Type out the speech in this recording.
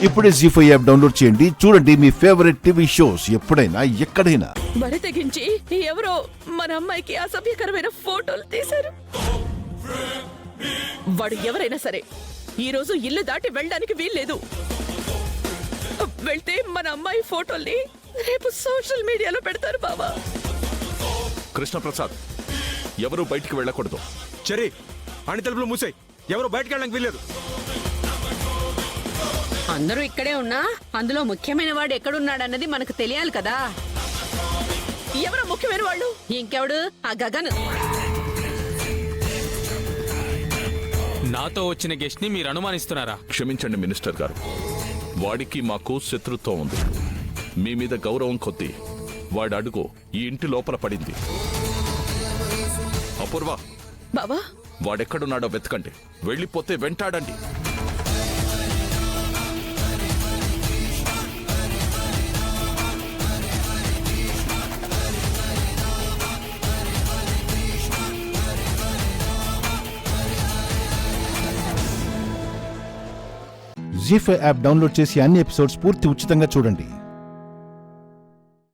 ఇప్పుడే జీ5 app download చేయండి. చూడండి మీ ఫేవరెట్ టీవీ షోస్ ఎప్పుడైనా ఎక్కడైనా. బరి తెగించి ఎవరో మన అమ్మాయికి అసభ్యకరమైన ఫోటోలు తీశారు. వాడు ఎవరైనా సరే ఈ రోజు ఇల్లు దాటి వెళ్ళడానికి వీల్లేదు. వెళ్తే మన అమ్మాయి ఫోటోల్ని రేపు సోషల్ మీడియాలో పెడతారు బాబా. కృష్ణప్రసాద్, ఎవరు బయటికి వెళ్ళకూడదు. చెరీ అన్ని తలుపులు మూసాయి. ఎవరు బయటకు వెళ్ళడానికి వీల్లేదు. అందరూ ఇక్కడే ఉన్నా అందులో ముఖ్యమైన వాడు ఎక్కడున్నాడన్నది మనకు తెలియాలి కదా. ఎవరో ముఖ్యమైన వాళ్ళు? ఇంకెవడు? ఆ గగన్. నాతో వచ్చిన గెస్ట్ ని మీరు అనుమానిస్తున్నారా? క్షమించండి మినిస్టర్ గారు, వాడికి మాకు శత్రుత్వం ఉంది. మీ మీద గౌరవం కొద్దీ వాడి అడుగు ఈ ఇంటి లోపల పడింది. అపూర్వ, బాబా వాడెక్కడున్నాడో వెతకండి. వెళ్ళిపోతే వెంటాడండి. జీ5 యాప్ డౌన్లోడ్ చేసి అన్ని ఎపిసోడ్స్ పూర్తి ఉచితంగా చూడండి.